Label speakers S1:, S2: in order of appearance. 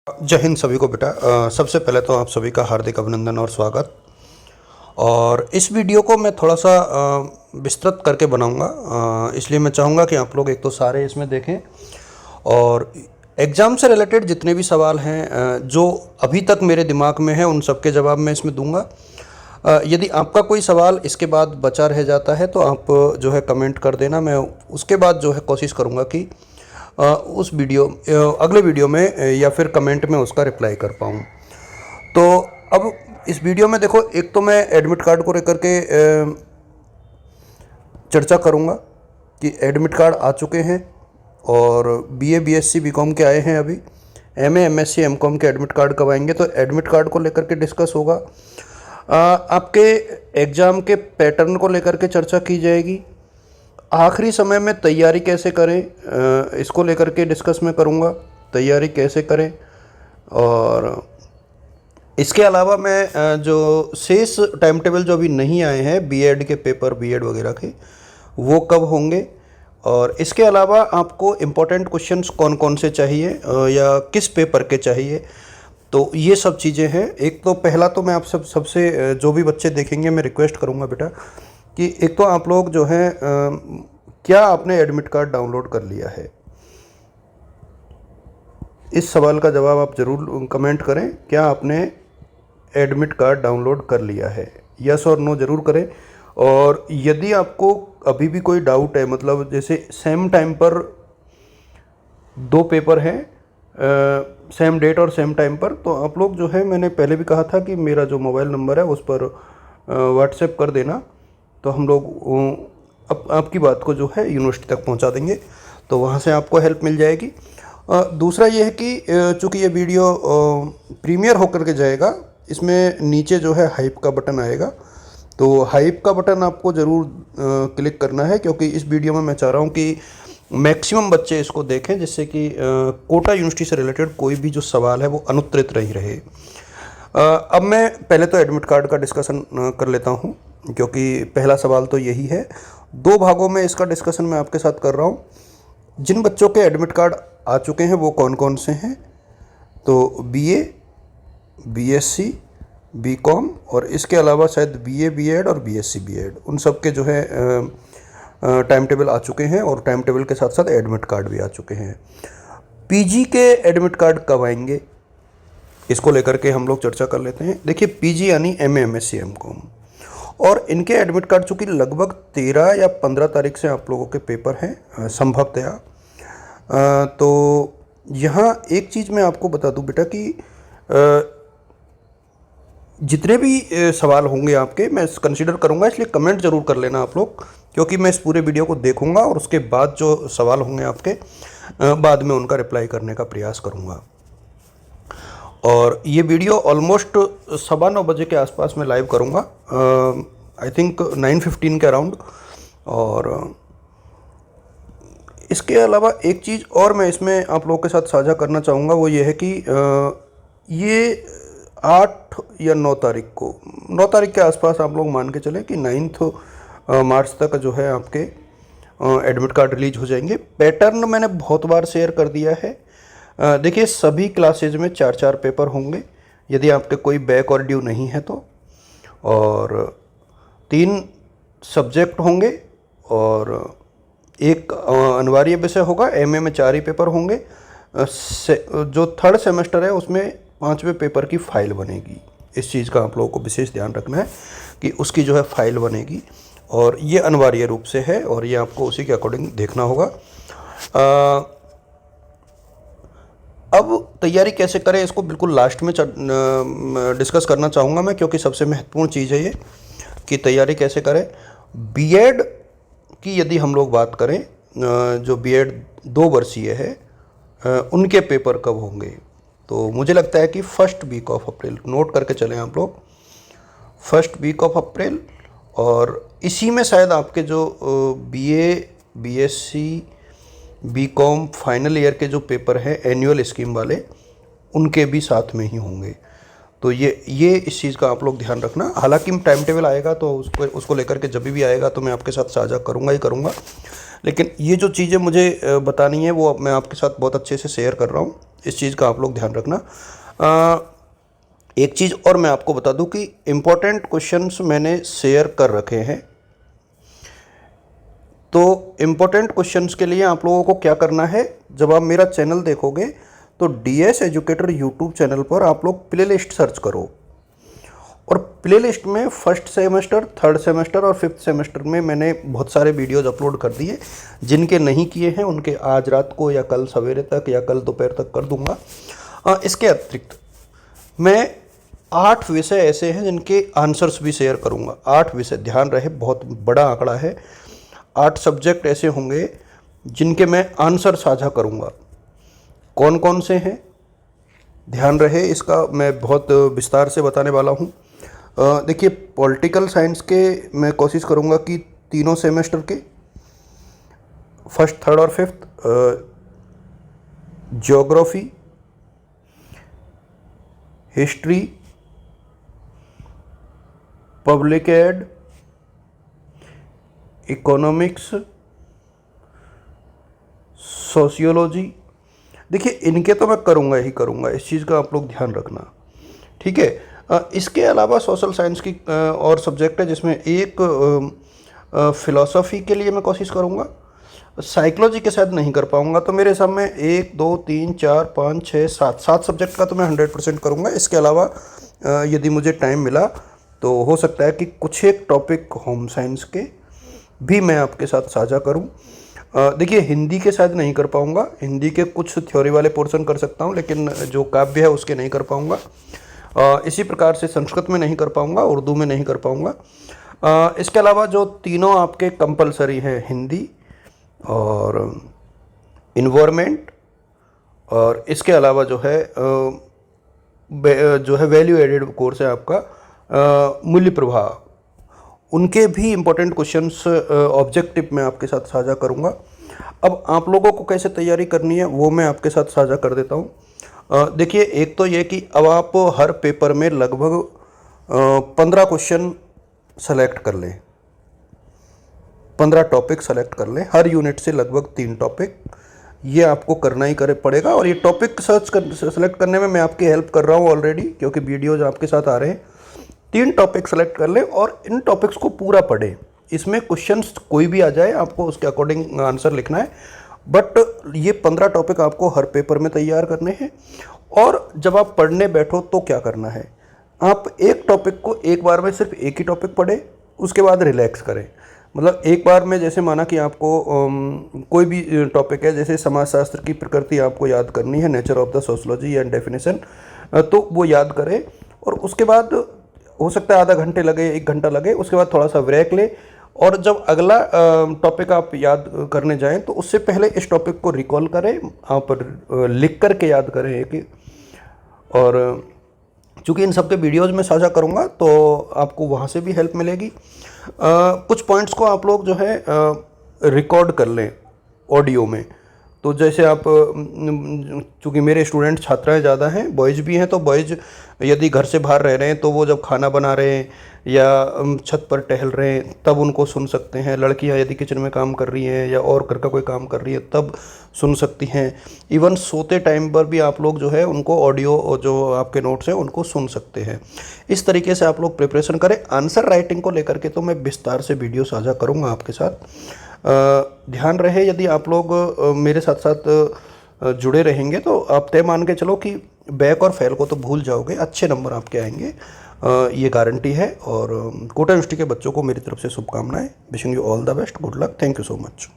S1: जय हिंद सभी को बेटा। सबसे पहले तो आप सभी का हार्दिक अभिनंदन और स्वागत। और इस वीडियो को मैं थोड़ा सा विस्तृत करके बनाऊंगा, इसलिए मैं चाहूँगा कि आप लोग एक तो सारे इसमें देखें और एग्ज़ाम से रिलेटेड जितने भी सवाल हैं जो अभी तक मेरे दिमाग में हैं उन सब के जवाब मैं इसमें दूंगा। यदि आपका कोई सवाल इसके बाद बचा रह जाता है तो आप जो है कमेंट कर देना, मैं उसके बाद जो है कोशिश करूँगा कि उस अगले वीडियो में या फिर कमेंट में उसका रिप्लाई कर पाऊँ। तो अब इस वीडियो में देखो, एक तो मैं एडमिट कार्ड को लेकर के चर्चा करूँगा कि एडमिट कार्ड आ चुके हैं और बीए बीएससी बीकॉम के आए हैं, अभी एमए एमएससी एमकॉम के एडमिट कार्ड कब आएंगे, तो एडमिट कार्ड को लेकर के डिस्कस होगा। आपके एग्ज़ाम के पैटर्न को लेकर के चर्चा की जाएगी। आखिरी समय में तैयारी कैसे करें इसको लेकर के डिस्कस मैं करूँगा, तैयारी कैसे करें। और इसके अलावा मैं जो शेष टाइम टेबल जो अभी नहीं आए हैं बीएड के पेपर, बीएड वगैरह के, वो कब होंगे, और इसके अलावा आपको इम्पोर्टेंट क्वेश्चंस कौन कौन से चाहिए या किस पेपर के चाहिए, तो ये सब चीज़ें हैं। एक तो पहला तो मैं आप सबसे जो भी बच्चे देखेंगे मैं रिक्वेस्ट करूँगा बेटा कि एक तो आप लोग जो है क्या आपने एडमिट कार्ड डाउनलोड कर लिया है। इस सवाल का जवाब आप ज़रूर कमेंट करें, क्या आपने एडमिट कार्ड डाउनलोड कर लिया है, यस और नो ज़रूर करें। और यदि आपको अभी भी कोई डाउट है, मतलब जैसे सेम टाइम पर दो पेपर हैं, सेम डेट और सेम टाइम पर, तो आप लोग जो है, मैंने पहले भी कहा था कि मेरा जो मोबाइल नंबर है उस पर व्हाट्सएप कर देना, तो हम लोग आपकी बात को जो है यूनिवर्सिटी तक पहुंचा देंगे, तो वहां से आपको हेल्प मिल जाएगी। दूसरा ये है कि चूँकि ये वीडियो प्रीमियर होकर के जाएगा, इसमें नीचे जो है हाइप का बटन आएगा, तो हाइप का बटन आपको ज़रूर क्लिक करना है, क्योंकि इस वीडियो में मैं चाह रहा हूँ कि मैक्सिमम बच्चे इसको देखें, जिससे कि कोटा यूनिवर्सिटी से रिलेटेड कोई भी जो सवाल है वो अनुत्तरित नहीं रहे। अब मैं पहले तो एडमिट कार्ड का डिस्कशन कर लेता हूँ, क्योंकि पहला सवाल तो यही है। दो भागों में इसका डिस्कशन मैं आपके साथ कर रहा हूँ। जिन बच्चों के एडमिट कार्ड आ चुके हैं वो कौन कौन से हैं, तो बीए, बीएससी, बीकॉम और इसके अलावा शायद बीए बीएड और बीएससी बीएड, उन सब के जो है टाइम टेबल आ चुके हैं, और टाइम टेबल के साथ साथ एडमिट कार्ड भी आ चुके हैं। पीजी के एडमिट कार्ड कब आएंगे, इसको लेकर के हम लोग चर्चा कर लेते हैं। देखिए, पीजी यानी एमए एमएससी एमकॉम, और इनके एडमिट कार्ड चूँकि लगभग 13 या 15 तारीख से आप लोगों के पेपर हैं संभवतया। तो यहाँ एक चीज़ मैं आपको बता दूं बेटा कि जितने भी सवाल होंगे आपके मैं कंसीडर करूँगा, इसलिए कमेंट ज़रूर कर लेना आप लोग, क्योंकि मैं इस पूरे वीडियो को देखूँगा और उसके बाद जो सवाल होंगे आपके बाद में उनका रिप्लाई करने का प्रयास करूँगा। और ये वीडियो ऑलमोस्ट 9:15 बजे के आसपास मैं लाइव करूँगा, आई थिंक 9:15 के अराउंड। और इसके अलावा एक चीज़ और मैं इसमें आप लोगों के साथ साझा करना चाहूँगा, वो ये है कि ये 8 या 9 तारीख को, 9 तारीख के आसपास आप लोग मान के चलें कि 9 मार्च तक जो है आपके एडमिट कार्ड रिलीज हो जाएंगे। पैटर्न मैंने बहुत बार शेयर कर दिया है। देखिए, सभी क्लासेज में 4-4 पेपर होंगे, यदि आपके कोई बैक और ड्यू नहीं है तो, और 3 सब्जेक्ट होंगे और एक अनिवार्य विषय होगा। एमए में 4 ही पेपर होंगे। जो थर्ड सेमेस्टर है उसमें 5वें पेपर की फाइल बनेगी। इस चीज़ का आप लोगों को विशेष ध्यान रखना है कि उसकी जो है फाइल बनेगी, और ये अनिवार्य रूप से है, और ये आपको उसी के अकॉर्डिंग देखना होगा। अब तैयारी कैसे करें, इसको बिल्कुल लास्ट में डिस्कस करना चाहूँगा मैं, क्योंकि सबसे महत्वपूर्ण चीज़ है ये कि तैयारी कैसे करें। बीएड की यदि हम लोग बात करें, जो बीएड 2 वर्षीय है, उनके पेपर कब होंगे, तो मुझे लगता है कि first week of April, note करके चलें आप लोग, फर्स्ट वीक ऑफ अप्रैल। और इसी में शायद आपके जो BA BSc BCom final year के जो पेपर हैं एनुअल स्कीम वाले, उनके भी साथ में ही होंगे। तो ये इस चीज़ का आप लोग ध्यान रखना। हालांकि टाइम टेबल आएगा तो उसको लेकर के जब भी आएगा तो मैं आपके साथ साझा करूंगा ही करूंगा, लेकिन ये जो चीज़ें मुझे बतानी है वो मैं आपके साथ बहुत अच्छे से शेयर कर रहा हूँ। इस चीज़ का आप लोग ध्यान रखना। एक चीज़ और मैं आपको बता दूं कि इम्पोर्टेंट क्वेश्चंस मैंने शेयर कर रखे हैं। तो इम्पोर्टेंट क्वेश्चंस के लिए आप लोगों को क्या करना है, जब आप मेरा चैनल देखोगे तो DS एजुकेटर यूट्यूब चैनल पर आप लोग प्लेलिस्ट सर्च करो, और प्लेलिस्ट में फर्स्ट सेमेस्टर, थर्ड सेमेस्टर और फिफ्थ सेमेस्टर में मैंने बहुत सारे वीडियोज़ अपलोड कर दिए। जिनके नहीं किए हैं उनके आज रात को या कल सवेरे तक या कल दोपहर तक कर दूंगा। इसके अतिरिक्त मैं 8 विषय ऐसे हैं जिनके आंसर्स भी शेयर करूंगा। 8 विषय, ध्यान रहे, बहुत बड़ा आंकड़ा है। 8 सब्जेक्ट ऐसे होंगे जिनके मैं आंसर साझा करूंगा। कौन कौन से हैं, ध्यान रहे, इसका मैं बहुत विस्तार से बताने वाला हूं। देखिए, पॉलिटिकल साइंस के मैं कोशिश करूंगा कि तीनों सेमेस्टर के फर्स्ट, थर्ड और fifth, geography, history, public ad, economics, sociology, देखिए इनके तो मैं करूँगा ही करूँगा, इस चीज़ का आप लोग ध्यान रखना, ठीक है। इसके अलावा सोशल साइंस की और सब्जेक्ट है जिसमें एक फिलॉसफी के लिए मैं कोशिश करूँगा। साइकोलॉजी के साथ नहीं कर पाऊँगा, तो मेरे हिसाब में 1 2 3 4 5 6 7 सब्जेक्ट का तो मैं 100% करूँगा। इसके अलावा यदि मुझे टाइम मिला तो हो सकता है कि कुछ एक टॉपिक होम साइंस के भी मैं आपके साथ साझा करूँ। देखिए, हिंदी के साथ नहीं कर पाऊँगा, हिंदी के कुछ थ्योरी वाले पोर्शन कर सकता हूँ, लेकिन जो काव्य है उसके नहीं कर पाऊँगा। इसी प्रकार से संस्कृत में नहीं कर पाऊँगा, उर्दू में नहीं कर पाऊँगा। इसके अलावा जो तीनों आपके कंपलसरी हैं, हिंदी और इन्वायरमेंट और इसके अलावा जो है वैल्यू एडेड कोर्स है आपका मूल्य प्रवाह, उनके भी इम्पोर्टेंट क्वेश्चंस ऑब्जेक्टिव में आपके साथ साझा करूंगा। अब आप लोगों को कैसे तैयारी करनी है वो मैं आपके साथ साझा कर देता हूं। देखिए, एक तो ये कि अब आप हर पेपर में लगभग 15 क्वेश्चन सेलेक्ट कर लें, 15 टॉपिक सेलेक्ट कर लें, हर यूनिट से लगभग 3 टॉपिक, ये आपको करना ही पड़ेगा। और ये टॉपिक सेलेक्ट करने में मैं आपकी हेल्प कर रहा हूँ ऑलरेडी, क्योंकि वीडियोज आपके साथ आ रहे हैं। 3 टॉपिक सेलेक्ट कर लें और इन टॉपिक्स को पूरा पढ़ें। इसमें क्वेश्चंस कोई भी आ जाए, आपको उसके अकॉर्डिंग आंसर लिखना है, बट ये 15 टॉपिक आपको हर पेपर में तैयार करने हैं। और जब आप पढ़ने बैठो तो क्या करना है, आप एक टॉपिक को एक बार में सिर्फ एक ही टॉपिक पढ़ें, उसके बाद रिलैक्स करें। मतलब एक बार में, जैसे माना कि आपको कोई भी टॉपिक है, जैसे समाजशास्त्र की प्रकृति आपको याद करनी है, nature of the sociology and definition, तो वो याद करें। और उसके बाद हो सकता है आधा घंटे लगे, 1 घंटा लगे, उसके बाद थोड़ा सा ब्रेक ले, और जब अगला टॉपिक आप याद करने जाएं तो उससे पहले इस टॉपिक को रिकॉल करें, आप लिख करके याद करें एक। और चूँकि इन सब के वीडियोज़ में साझा करूँगा तो आपको वहाँ से भी हेल्प मिलेगी। कुछ पॉइंट्स को आप लोग जो है रिकॉर्ड कर लें ऑडियो में। तो जैसे आप, चूँकि मेरे स्टूडेंट छात्राएं ज़्यादा हैं, बॉयज़ भी हैं, तो बॉयज़ यदि घर से बाहर रह रहे हैं तो वो जब खाना बना रहे हैं या छत पर टहल रहे हैं तब उनको सुन सकते हैं। लड़कियां यदि किचन में काम कर रही हैं या और घर का कोई काम कर रही है तब सुन सकती हैं। इवन सोते टाइम पर भी आप लोग जो है उनको ऑडियो, जो आपके नोट्स हैं उनको सुन सकते हैं। इस तरीके से आप लोग प्रिपरेशन करें। आंसर राइटिंग को लेकर के तो मैं विस्तार से वीडियो साझा करूँगा आपके साथ। ध्यान रहे, यदि आप लोग मेरे साथ साथ जुड़े रहेंगे तो आप तय मान के चलो कि बैक और फेल को तो भूल जाओगे, अच्छे नंबर आपके आएंगे, ये गारंटी है। और कोटा यूनिवर्सिटी के बच्चों को मेरी तरफ से शुभकामनाएं। Wishing you all the best, good luck, thank you so much.